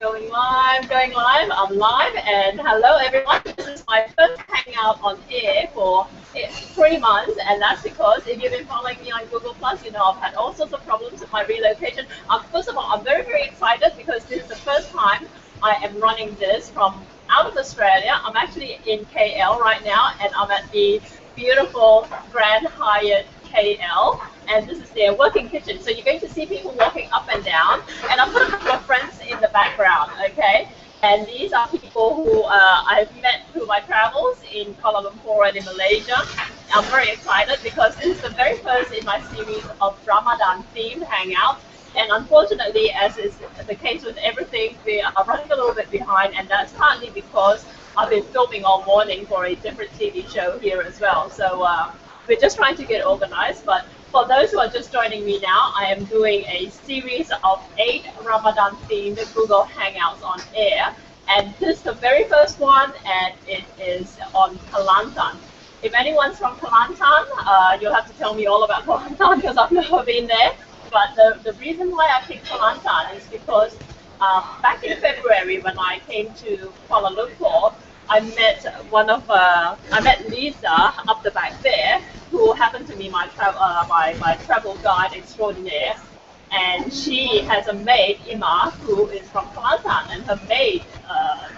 Going live, going live. I'm live, and hello everyone. This is my first hangout on air for 3 months, and that's because if you've been following me on Google Plus, you know I've had all sorts of problems with my relocation. First of all, I'm very, very excited because this is the first time I am running this from out of Australia. I'm actually in KL right now, and I'm at the beautiful Grand Hyatt KL, and this is their working kitchen. So you're going to see people walking up and down, and I've got a couple of friends in the background, okay? And these are people who I've met through my travels in Kuala Lumpur and in Malaysia. I'm very excited because this is the very first in my series of Ramadan themed hangouts. And unfortunately, as is the case with everything, we are running a little bit behind, and that's partly because I've been filming all morning for a different TV show here as well. So we're just trying to get organized. But for those who are just joining me now, I am doing a series of 8 Ramadan-themed Google Hangouts-On-Air. And this is the very first one, and it is on Kelantan. If anyone's from Kelantan, you'll have to tell me all about Kelantan because I've never been there. But the reason why I picked Kelantan is because back in February when I came to Kuala Lumpur, I met Liza up the back there, who happened to be my travel guide extraordinaire, and she has a maid, Ima, who is from Kelantan, and her maid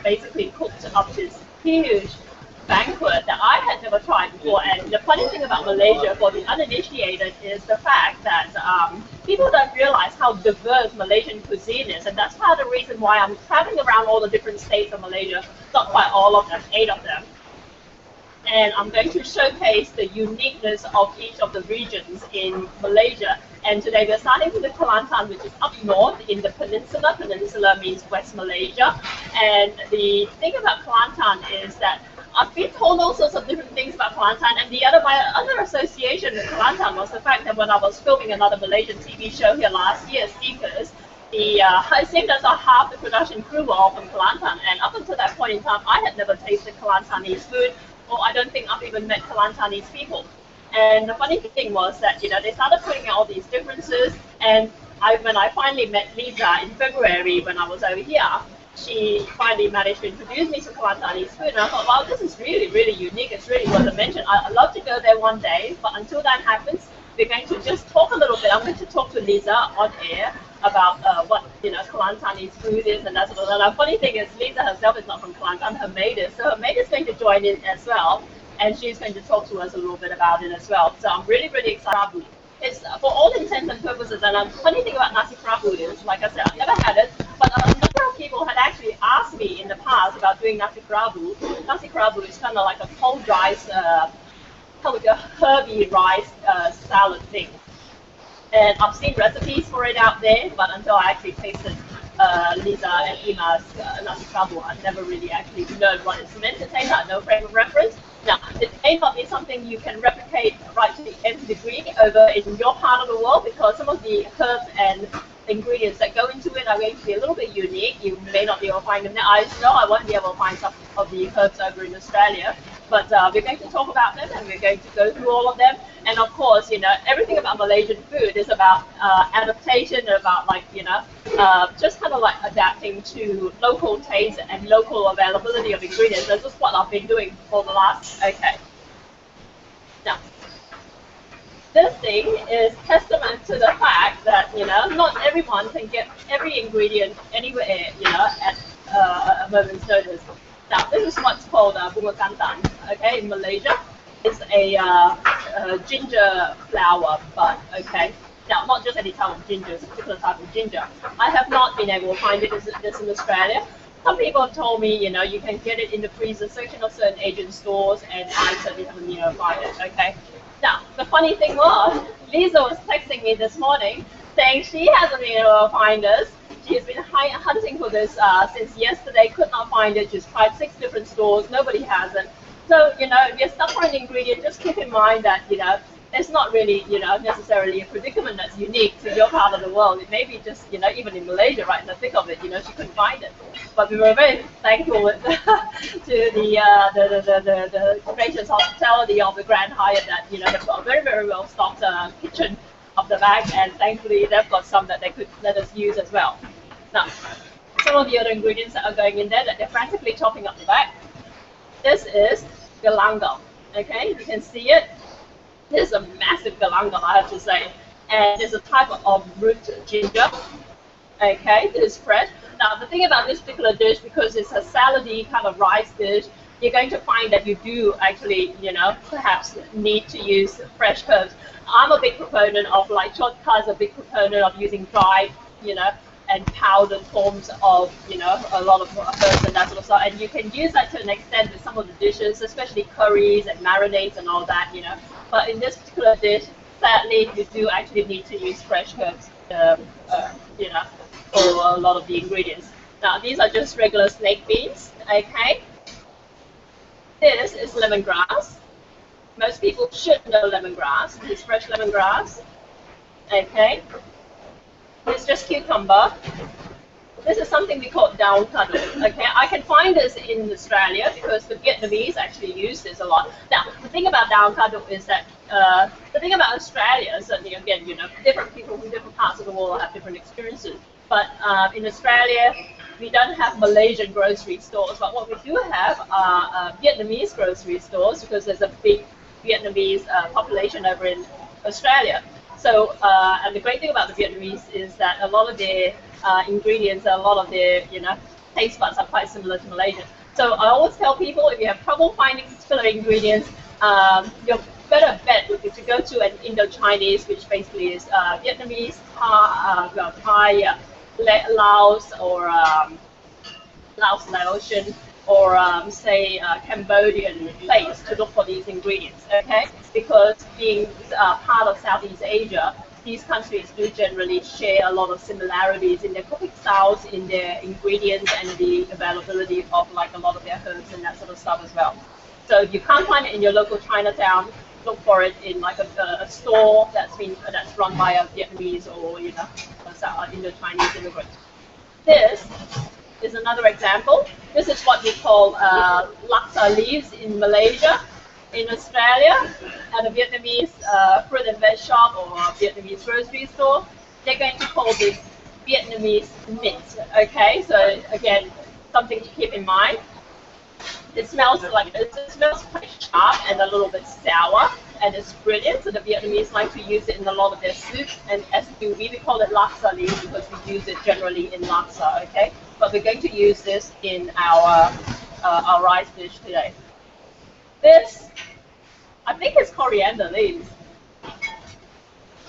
basically cooked up this huge banquet that I had never tried before. And the funny thing about Malaysia for the uninitiated is the fact that people don't realize how diverse Malaysian cuisine is, and that's part of the reason why I'm traveling around all the different states of Malaysia, not quite all of them, 8 of them. And I'm going to showcase the uniqueness of each of the regions in Malaysia. And today we're starting with the Kelantan, which is up north in the peninsula. Peninsula means West Malaysia. And the thing about Kelantan is that I've been told all sorts of different things about Kelantan, and my other association with Kelantan was the fact that when I was filming another Malaysian TV show here last year, Seekers, it seemed as though half the production crew were all from Kelantan, and up until that point in time, I had never tasted Kelantanese food, or I don't think I've even met Kelantanese people. And the funny thing was that, you know, they started putting out all these differences, and when I finally met Liza in February when I was over here, she finally managed to introduce me to Kelantanese food, and I thought, wow, this is really, really unique. It's really worth a mention. I'd love to go there one day, but until that happens, we're going to just talk a little bit. I'm going to talk to Liza on air about what, you know, Kelantanese food is and that sort of thing. And the funny thing is, Liza herself is not from Kelantan, her maid is. So her maid is going to join in as well, and she's going to talk to us a little bit about it as well. So I'm really, really excited. It's, for all intents and purposes, and the funny thing about Nasi Kerabu is, like I said, I've never had it, but a number of people had actually asked me in the past about doing Nasi Kerabu. Nasi Kerabu is kind of like a cold rice, herby rice salad thing. And I've seen recipes for it out there, but until I actually tasted Liza and Ima's Nasi Kerabu, I've never really actually learned what it's meant to taste. I have no frame of reference. Now, it may not be something you can replicate right to the nth degree over in your part of the world, because some of the herbs and ingredients that go into it are going to be a little bit unique. You may not be able to find them there. I know I won't be able to find some of the herbs over in Australia, but we're going to talk about them, and we're going to go through all of them. And of course, you know, everything about Malaysian food is about adaptation, about, like, you know, just kind of like adapting to local taste and local availability of ingredients. That's just what I've been doing for the last, okay. Now, this thing is testament to the fact that, you know, not everyone can get every ingredient anywhere, you know, at a moment's notice. Now, this is what's called bunga kantan, okay, in Malaysia. It's a ginger flower bud, okay. Now, not just any type of ginger, it's a particular type of ginger. I have not been able to find it this in Australia. Some people have told me, you know, you can get it in the freezer section of certain Asian stores, and I certainly haven't, you know, found it, okay. Now, the funny thing was, Liza was texting me this morning saying she hasn't been able to find us. She's been hunting for this since yesterday, could not find it. She's tried 6 different stores, nobody has it. So, you know, if you're stuck for an ingredient, just keep in mind that, you know, it's not really, you know, necessarily a predicament that's unique to your part of the world. It may be just, you know, even in Malaysia, right in the thick of it, you know, she couldn't find it. But we were very thankful to the gracious hospitality of the Grand Hyatt that, you know, they've got a very, very well stocked kitchen up the back, and thankfully they've got some that they could let us use as well. Now, some of the other ingredients that are going in there that they're frantically chopping up the back. This is galangal. Okay, you can see it. This is a massive galangal, I have to say. And there's a type of root ginger. Okay, this is fresh. Now, the thing about this particular dish, because it's a salady kind of rice dish, you're going to find that you do actually, you know, perhaps need to use fresh herbs. I'm a big proponent of, like Chotka's a big proponent of using dried, you know, and powdered forms of, you know, a lot of herbs and that sort of stuff. And you can use that to an extent with some of the dishes, especially curries and marinades and all that, you know. But in this particular dish, sadly, you do actually need to use fresh herbs, you know, for a lot of the ingredients. Now, these are just regular snake beans, okay? This is lemongrass. Most people should know lemongrass. This is fresh lemongrass, okay? It's just cucumber. This is something we call down cuddle, okay? I can find this in Australia because the Vietnamese actually use this a lot. Now, the thing about down cuddle is that, the thing about Australia, certainly again, you know, different people from different parts of the world have different experiences. But in Australia, we don't have Malaysian grocery stores, but what we do have are Vietnamese grocery stores because there's a big Vietnamese population over in Australia. So, and the great thing about the Vietnamese is that a lot of their ingredients, a lot of their, you know, taste buds are quite similar to Malaysian. So I always tell people, if you have trouble finding particular ingredients, your better bet would be to go to an Indo-Chinese, which basically is Vietnamese, Thai, Laos, or Laotian, or say Cambodian place to look for these ingredients, okay? Because being part of Southeast Asia, these countries do generally share a lot of similarities in their cooking styles, in their ingredients, and the availability of like a lot of their herbs and that sort of stuff as well. So if you can't find it in your local Chinatown, look for it in like a store that's run by a Vietnamese or, you know, Indo-Chinese immigrant. This is another example. This is what we call laksa leaves in Malaysia. In Australia, at a Vietnamese fruit and veg shop or a Vietnamese grocery store, they're going to call this Vietnamese mint. Okay, so again, something to keep in mind. It smells quite sharp and a little bit sour, and it's brilliant. So the Vietnamese like to use it in a lot of their soup, and as do we call it laksa leaves because we use it generally in laksa. Okay, but we're going to use this in our rice dish today. This, I think it's coriander leaves,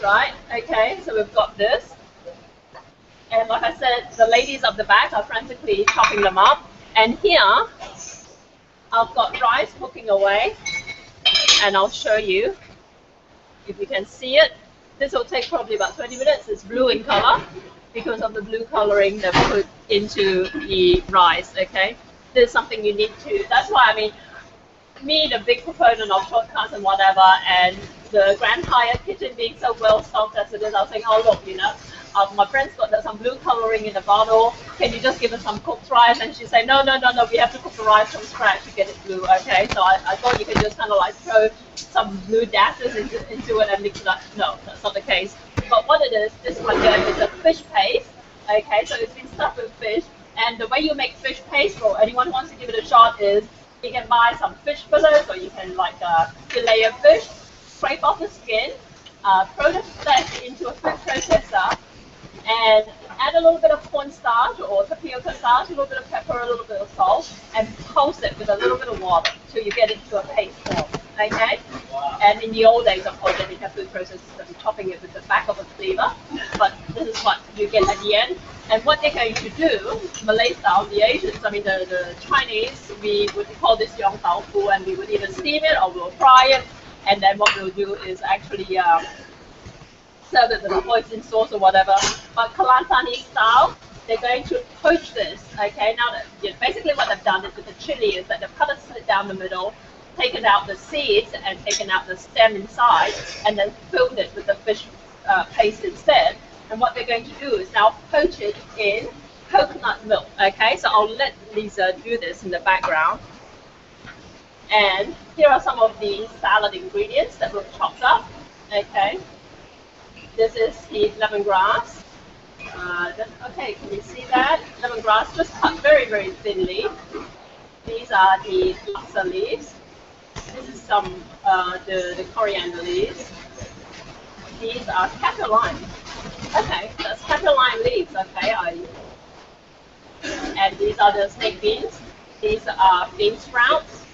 right? Okay, so we've got this. And like I said, the ladies up the back are frantically chopping them up. And here, I've got rice cooking away. And I'll show you if you can see it. This will take probably about 20 minutes. It's blue in color because of the blue coloring that we put into the rice, okay? This is something you need to, that's why, I mean, me, the big proponent of shortcuts and whatever, and the Grand Hyatt kitchen being so well stocked as it is, I was saying, oh look, you know, my friend's got some blue coloring in the bottle. Can you just give us some cooked rice? And she said, no, we have to cook the rice from scratch to get it blue. Okay, so I thought you could just kind of like throw some blue dashes into it and mix it up. No, that's not the case. But what it is, this one here is a fish paste. Okay, so it's been stuffed with fish. And the way you make fish paste, for anyone who wants to give it a shot, is you can buy some fish fillets, or you can like fillet a fish, scrape off the skin, throw the flesh into a food processor, and add a little bit of cornstarch or tapioca starch, a little bit of pepper, a little bit of salt, and pulse it with a little bit of water till you get it to a paste form. Okay? And in the old days, of course, they didn't have food processors, so we're chopping it with the back of a cleaver. But this is what you get at the end. And what they're going to do, Malay style, the Asians, I mean the Chinese, we would call this yong tau fu, and we would either steam it or we'll fry it. And then what we'll do is actually serve it with a hoisin sauce or whatever. But Kelantanese style, they're going to poach this. Okay, now that, basically what they've done is with the chili is that they've cut a slit down the middle, taken out the seeds and taken out the stem inside, and then filled it with the fish paste instead. And what they're going to do is now poach it in coconut milk. Okay, so I'll let Liza do this in the background. And here are some of the salad ingredients that we've chopped up. Okay, this is the lemongrass. Okay, can you see that? Lemongrass just cut very, very thinly. These are the laksa leaves. This is some the coriander leaves. These are pepper lime. Okay, that's pepper lime leaves. Okay, and these are the snake beans. These are bean sprouts,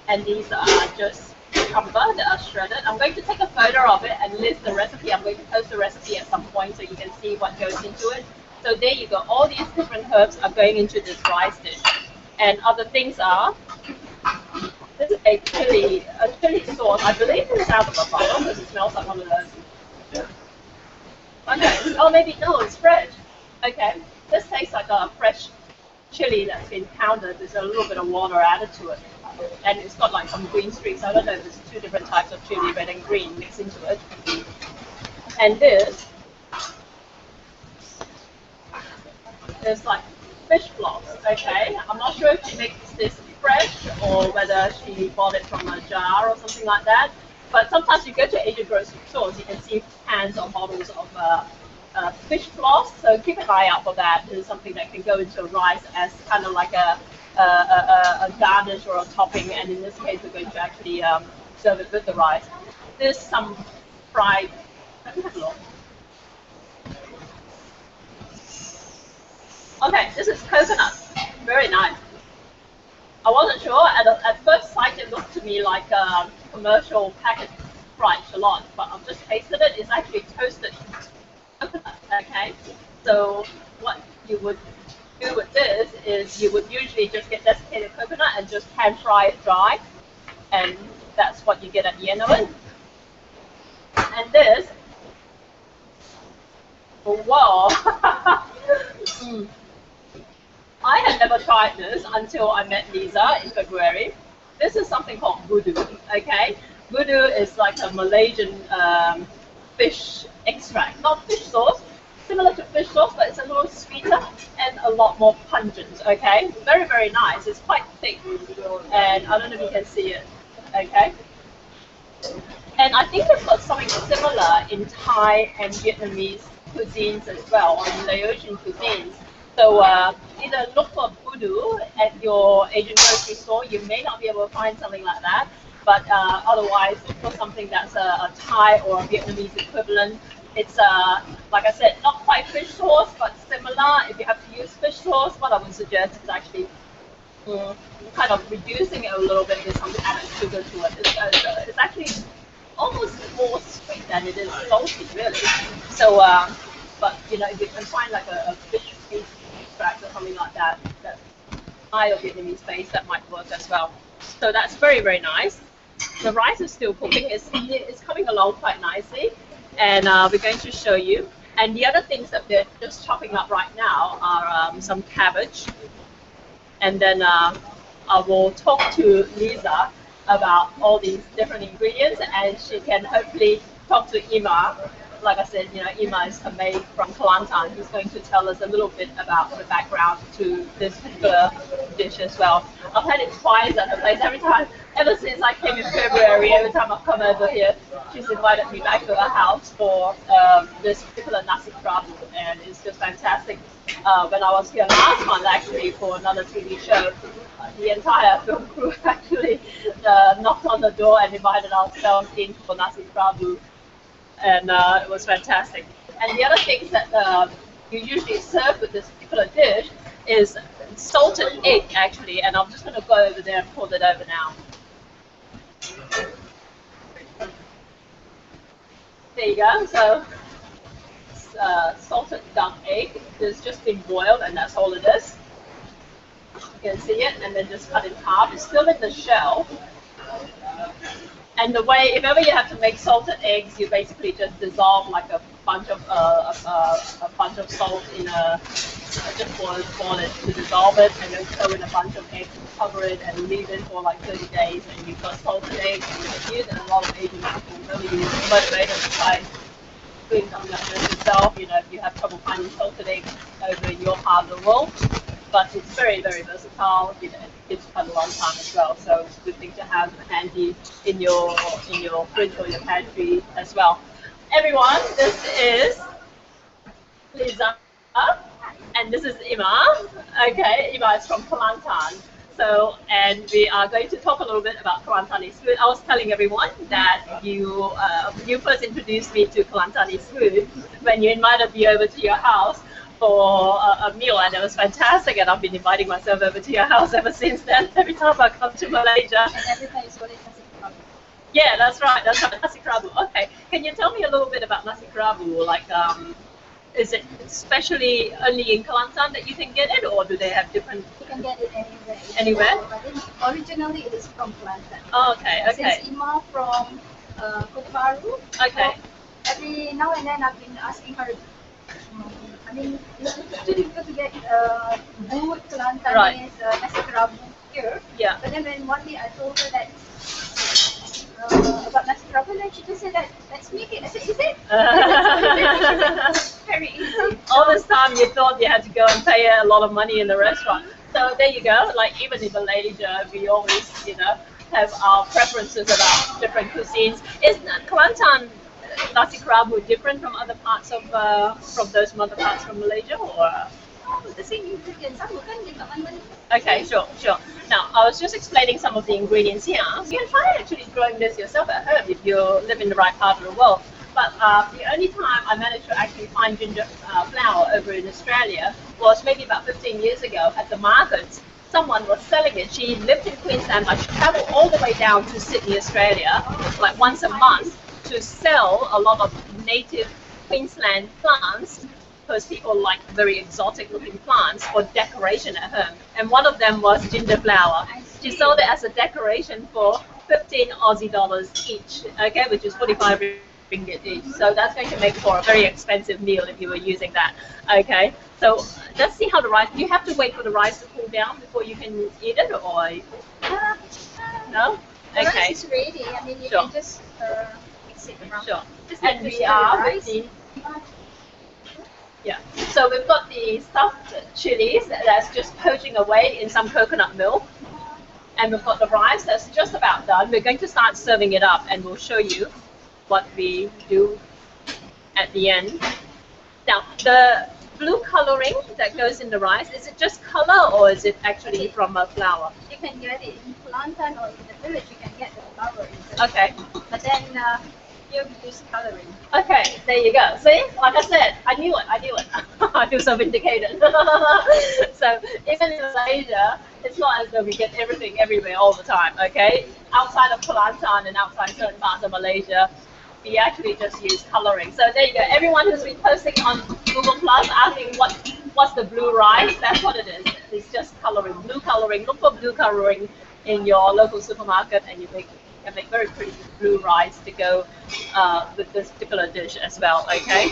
and these are just cucumber that are shredded. I'm going to take a photo of it and list the recipe. I'm going to post the recipe at some point so you can see what goes into it. So there you go. All these different herbs are going into this rice dish. And other things are, this is a chili sauce. I believe it's out of a bottle because it smells like one of those. Okay. Oh, maybe no, it's fresh. Okay. This tastes like a fresh chili that's been pounded. There's a little bit of water added to it. And it's got like some green streaks. I don't know if there's two different types of chili, red and green, mixed into it. And this is like fish floss, okay? I'm not sure if she makes this fresh or whether she bought it from a jar or something like that. But sometimes you go to Asian grocery stores, you can see cans or bottles of fish floss. So keep an eye out for that. It is something that can go into rice as kind of like a garnish or a topping. And in this case, we're going to actually serve it with the rice. There's some fried. Let me have a look. Okay, this is coconut. Very nice. I wasn't sure. At first sight, it looked to me like a commercial packet fried shallot, but I've just tasted it. It's actually toasted coconut. Okay, so what you would do with this is you would usually just get desiccated coconut and just pan fry it dry, and that's what you get at the end of it. And this, whoa. I had never tried this until I met Liza in February. This is something called budu, okay? Budu is like a Malaysian fish extract, not fish sauce, similar to fish sauce, but it's a little sweeter and a lot more pungent, okay? Very, very nice. It's quite thick, and I don't know if you can see it, okay? And I think they've got something similar in Thai and Vietnamese cuisines as well, or in Laotian cuisines. So either look for budu at your Asian grocery store. You may not be able to find something like that, but otherwise look for something that's a Thai or a Vietnamese equivalent. It's, like I said, not quite fish sauce, but similar. If you have to use fish sauce, what I would suggest is actually kind of reducing it a little bit with some added sugar to it. It's actually almost more sweet than it is salty, really. So, but you know, if you can find like a fish extract or something like that, that Thai or Vietnamese base, that might work as well. So that's very, very nice. The rice is still cooking. It's coming along quite nicely, and we're going to show you. And the other things that they're just chopping up right now are some cabbage. And then I will talk to Liza about all these different ingredients, and she can hopefully talk to Ima. Like I said, you know, Ima is a maid from Kelantan, who's going to tell us a little bit about the background to this particular dish as well. I've had it twice at her place. Ever since I came in February, every time I've come over here, she's invited me back to her house for this particular Nasi Kerabu, and it's just fantastic. When I was here last month, actually, for another TV show, the entire film crew actually knocked on the door and invited ourselves in for Nasi Kerabu. And it was fantastic. And the other things that you usually serve with this particular dish is salted egg, actually. And I'm just going to go over there and pull it over now. There you go. So salted duck egg has just been boiled, and that's all it is. You can see it, and then just cut in half. It's still in the shell. And the way, if ever you have to make salted eggs, you basically just dissolve like a bunch of salt in just boil it to dissolve it, and then throw in a bunch of eggs and cover it and leave it for like 30 days, and you've got salted eggs and you can use it. And a lot of Asian people really motivated to try doing something like this yourself. You know, if you have trouble finding salted eggs over in your part of the world. But it's very, very versatile. You know, it's quite a long time as well, so it's a good thing to have handy in your fridge or your pantry as well. Everyone, this is Liza And this is Ima. Okay, Ima is from Kelantan. So, and we are going to talk a little bit about Kelantanese food. I was telling everyone that you first introduced me to Kelantanese food when you invited me over to your house for a meal, and it was fantastic. And I've been inviting myself over to your house ever since then. Every time I come to Malaysia. And every time it's always nasi kerabu. Yeah, that's right. That's right. Nasi Kerabu. Okay, can you tell me a little bit about Nasi Kerabu? Like, is it especially only in Kelantan that you can get it, or do they have different? You can get it anywhere. Anywhere? But then originally it is from Kelantan. Oh, okay, okay. Since Ima from Kota Baru, Okay. so every now and then I've been asking her. I mean, it's too difficult to get good Kelantanese nasi kerabu here. Yeah. But then when one day I told her that about nasi kerabu, then she just said that let's make it. I said, is it? It's very easy. All this time you thought you had to go and pay a lot of money in the restaurant. So there you go. Like even in Malaysia, we always, have our preferences about different cuisines. Is Kelantan nasi kerabu different from other parts of from other parts from Malaysia, or? The same ingredients, sama kan dekat mana-mana. Okay, sure. Now, I was just explaining some of the ingredients here. You can try actually growing this yourself at home if you live in the right part of the world. But the only time I managed to actually find ginger flower over in Australia was maybe about 15 years ago at the markets. Someone was selling it. She lived in Queensland, but she traveled all the way down to Sydney, Australia, like once a month to sell a lot of native Queensland plants, because people like very exotic looking plants for decoration at home. And one of them was ginger flower. She sold it as a decoration for 15 Aussie dollars each, okay, which is 45 ringgit each. So that's going to make for a very expensive meal if you were using that, okay. So let's see how the rice, do you have to wait for the rice to cool down before you can eat it, or no? The Okay. rice is ready. I mean, you Sure. can just mix it around. Sure. Just And like we the are with rice. the, yeah. So we've got the stuffed chilies that's just poaching away in some coconut milk. And we've got the rice that's just about done. We're going to start serving it up, and we'll show you what we do at the end. Now, the blue coloring that goes in the rice, is it just color, or is it actually from a flour? You can get it in Kelantan or in the village. You can get the flour inside. Okay. But then here we use coloring. Okay, there you go. See, like I said, I knew it. I feel so vindicated. So even in Malaysia, it's not as though we get everything everywhere all the time, okay? Outside of Kelantan and outside certain parts of Malaysia, we actually just use coloring. So there you go. Everyone who's been posting on Google Plus asking what's the blue rice, that's what it is. It's just coloring, blue coloring. Look for blue coloring in your local supermarket, and you can make very pretty blue rice to go with this particular dish as well, okay?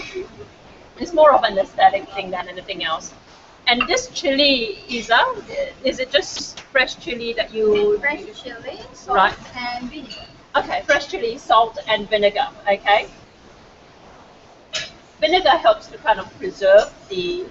It's more of an aesthetic thing than anything else. And this chili, Liza, is it just fresh chili that you... Fresh chili, salt, Right. and vinegar. Okay, fresh chili, salt, and vinegar, okay? Vinegar helps to kind of preserve the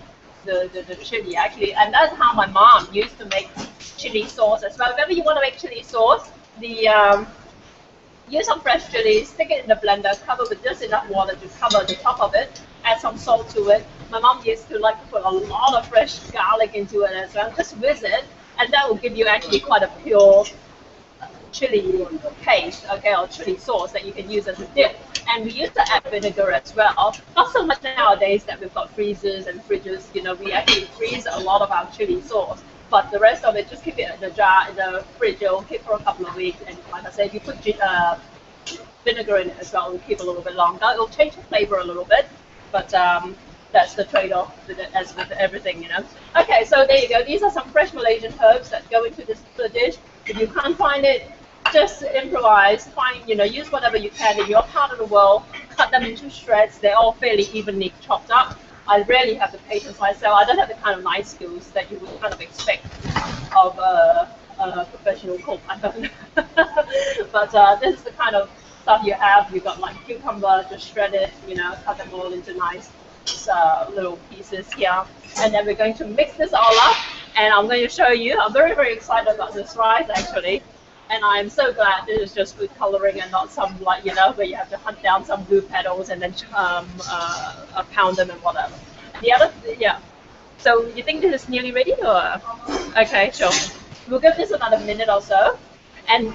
chili, actually, and that's how my mom used to make chili sauce as well. Whenever you want to make chili sauce, use some fresh chili, stick it in the blender, cover with just enough water to cover the top of it, add some salt to it. My mom used to like to put a lot of fresh garlic into it as well, just whiz it, and that will give you actually quite a pure chili paste, okay, or chili sauce that you can use as a dip. And we used to add vinegar as well. Not so much nowadays that we've got freezers and fridges, we actually freeze a lot of our chili sauce. But the rest of it, just keep it in the jar, in the fridge. It will keep for a couple of weeks. And like I said, if you put vinegar in it as well, it will keep a little bit longer. It will change the flavor a little bit, but that's the trade-off with it, as with everything, Okay, so there you go. These are some fresh Malaysian herbs that go into this dish. If you can't find it, just improvise. Use whatever you can in your part of the world. Cut them into shreds. They're all fairly evenly chopped up. I rarely have the patience myself. I don't have the kind of knife skills that you would kind of expect of a professional cook. I don't. But this is the kind of stuff you have. You've got like cucumber, just shred it, cut them all into nice little pieces here. And then we're going to mix this all up, and I'm going to show you. I'm very, very excited about this rice actually. And I'm so glad this is just food coloring and not some where you have to hunt down some blue petals and then pound them and whatever. The other, yeah. So you think this is nearly ready, or? Okay, sure. We'll give this another minute or so. And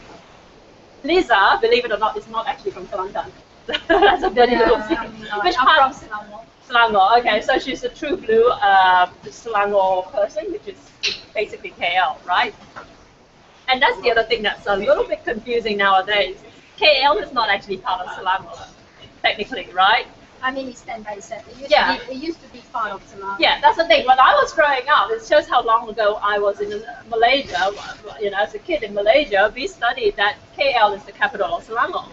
Liza, believe it or not, is not actually from Kelantan. That's a dirty little secret. Which I'm part? from Selangor. Selangor. Okay, so she's a true blue Selangor person, which is basically KL, right? And that's the other thing that's a little bit confusing nowadays. KL is not actually part of Selangor, technically, right? I mean, it's 10 by 7. Yeah. It used to be part of Selangor. Yeah, that's the thing. When I was growing up, it shows how long ago I was in Malaysia. You know, as a kid in Malaysia, we studied that KL is the capital of Selangor,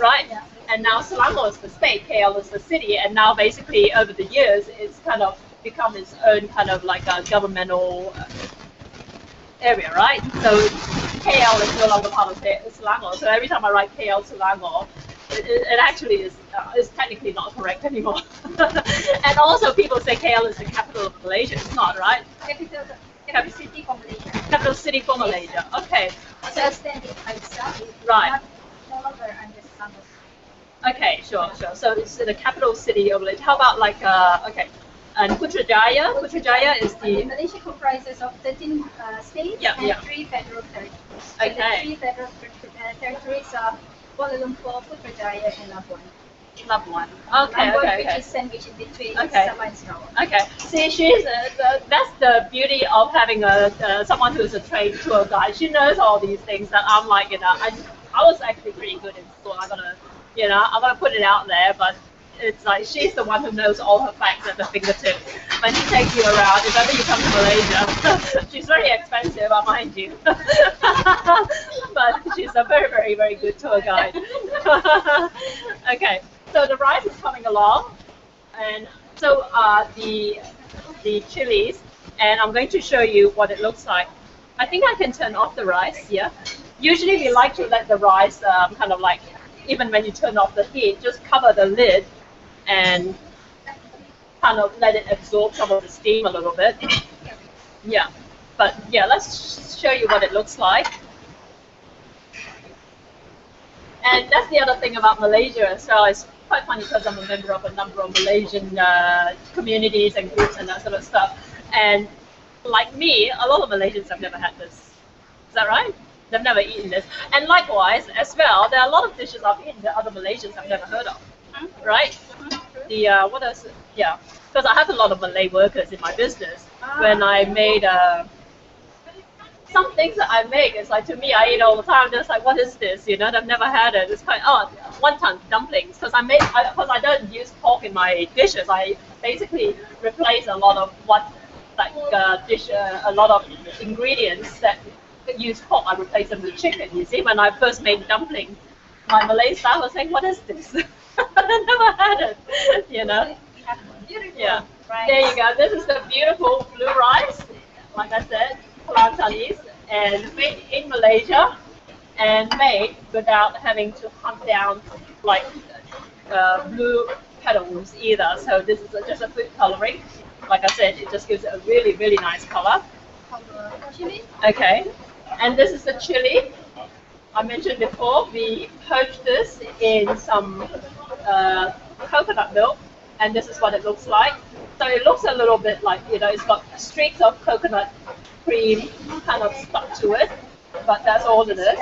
right? Yeah. And now Selangor is the state, KL is the city, and now basically over the years, it's kind of become its own kind of like a governmental area, right? So KL is no longer part of Selangor. So every time I write KL Selangor, it actually is technically not correct anymore. And also people say KL is the capital of Malaysia. It's not, right? Capital city for Malaysia. Capital city for Malaysia. Okay. So standing by itself. Right. No longer under Selangor. Okay, sure. So it's the capital city of Malaysia. How about like okay. And Putrajaya. Putrajaya is the Malaysia comprises of 13 states and 3 federal territories. Okay. The 3 federal territories are Kuala Lumpur, Putrajaya, and Labuan. Labuan. Labuan, which is sandwiched in between Sabah and Sarawak. Okay. See, she's that's the beauty of having someone who's a trained tour guide. She knows all these things that I'm like, you know, I was actually pretty good in school. I'm gonna put it out there, but it's like she's the one who knows all her facts at her fingertips. When she takes you around, if ever you come to Malaysia, she's very expensive, I mind you. But she's a very, very, very good tour guide. Okay, so the rice is coming along, and so the chilies, and I'm going to show you what it looks like. I think I can turn off the rice here. Usually we like to let the rice kind of like, even when you turn off the heat, just cover the lid and kind of let it absorb some of the steam a little bit. Yeah, but yeah, let's show you what it looks like. And that's the other thing about Malaysia as well. It's quite funny because I'm a member of a number of Malaysian communities and groups and that sort of stuff. And like me, a lot of Malaysians have never had this. Is that right? They've never eaten this. And likewise, as well, there are a lot of dishes I've eaten that other Malaysians have never heard of. Right? The, what else? Yeah. Because I have a lot of Malay workers in my business. When I made, some things that I make, it's like, to me, I eat all the time. Just like, what is this? You know, I've never had it. It's kind of, wonton dumplings. Because I don't use pork in my dishes. I basically replace a lot of a lot of ingredients that use pork, I replace them with chicken. You see, when I first made dumpling, my Malay staff was saying, "What is this?" I never had it. You know. Yeah. There you go. This is the beautiful blue rice. Like I said, Kelantanese, and made in Malaysia, and made without having to hunt down like blue petals either. So this is just a food coloring. Like I said, it just gives it a really, really nice color. Okay. And this is the chili. I mentioned before, we poached this in some coconut milk, and this is what it looks like. So it looks a little bit like, you know, it's got streaks of coconut cream kind of stuck to it, but that's all it is.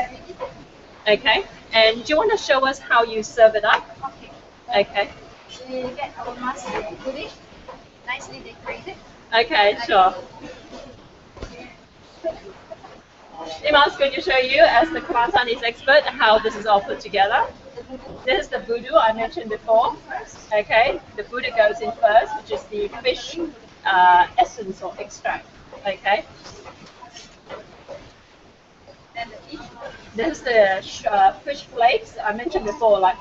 Okay. And do you want to show us how you serve it up? Okay. We get our mustard pudding, nicely decorated. Okay, sure. Imas, could you show you, as the Kelantanese expert, how this is all put together? This is the voodoo I mentioned before. Okay, the voodoo goes in first, which is the fish essence or extract. Okay. This is the fish flakes I mentioned before, like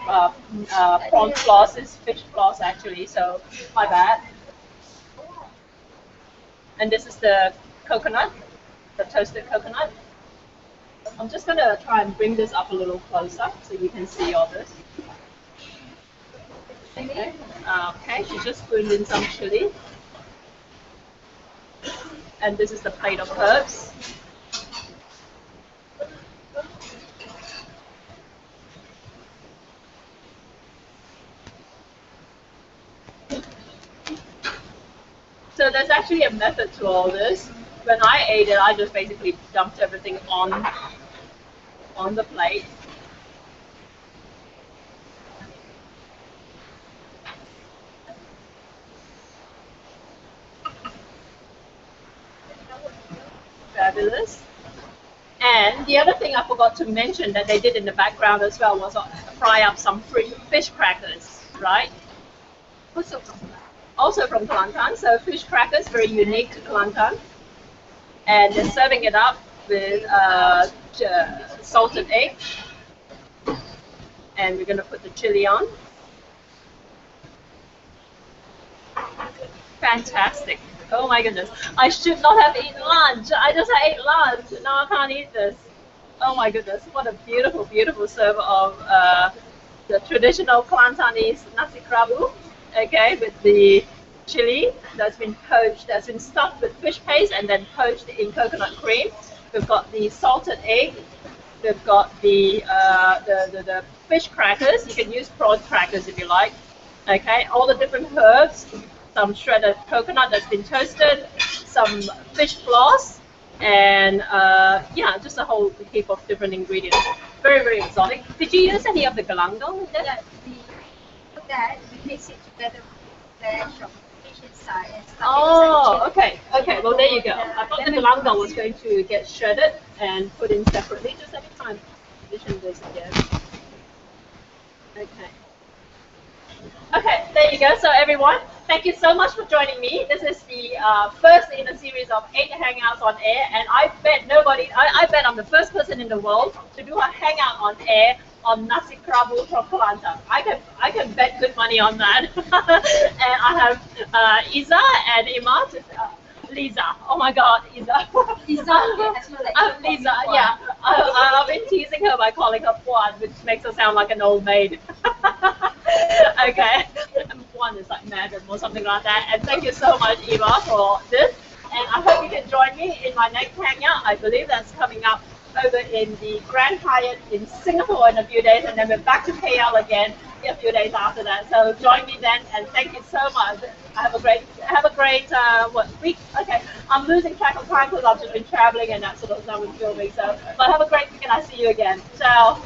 prawn floss is fish floss actually, so my bad. And this is the coconut, the toasted coconut. I'm just going to try and bring this up a little closer so you can see all this. Okay, okay, she just spooned in some chili. And this is the plate of herbs. there's actually a method to all this. When I ate it, I just basically dumped everything on the plate. Fabulous. And the other thing I forgot to mention that they did in the background as well was fry up some fish crackers, right? Also from Kelantan, so fish crackers, very unique to Kelantan. And they're serving it up with salted egg. And we're going to put the chili on. Fantastic. Oh my goodness. I should not have eaten lunch. I just ate lunch. Now I can't eat this. Oh my goodness. What a beautiful, beautiful serve of the traditional Kelantanese Nasi Kerabu. Okay, with the chili that's been poached, that's been stuffed with fish paste and then poached in coconut cream. We've got the salted egg. We've got the fish crackers. You can use prawn crackers if you like. Okay, all the different herbs. Some shredded coconut that's been toasted, some fish floss, and yeah, just a whole heap of different ingredients. Very, very exotic. Did you use any of the galangal? Yeah, with that, we mix it together with flesh of fish inside and stuff Oh, inside okay, okay. Well, there you go. I thought the galangal was going to get shredded and put in separately. Just every time position this again. Okay. Okay, there you go. So everyone, thank you so much for joining me. This is the first in a series of 8 Hangouts on Air, and I bet I bet I'm the first person in the world to do a Hangout on Air on Nasi Kerabu from Kelantan. I can bet good money on that. And I have Liza and Imat. Liza. Oh my God, Liza. Liza, Liza, yeah. I've been teasing her by calling her Puan, which makes her sound like an old maid. Okay. Puan is like madam or something like that. And thank you so much, Eva, for this. And I hope you can join me in my next hangout. I believe that's coming up over in the Grand Hyatt in Singapore in a few days, and then we're back to KL again a few days after that. So join me then, and thank you so much. Have a great week? Okay, I'm losing track of time because I've just been traveling and that sort of stuff with filming. So, but have a great week, and I'll see you again. Ciao.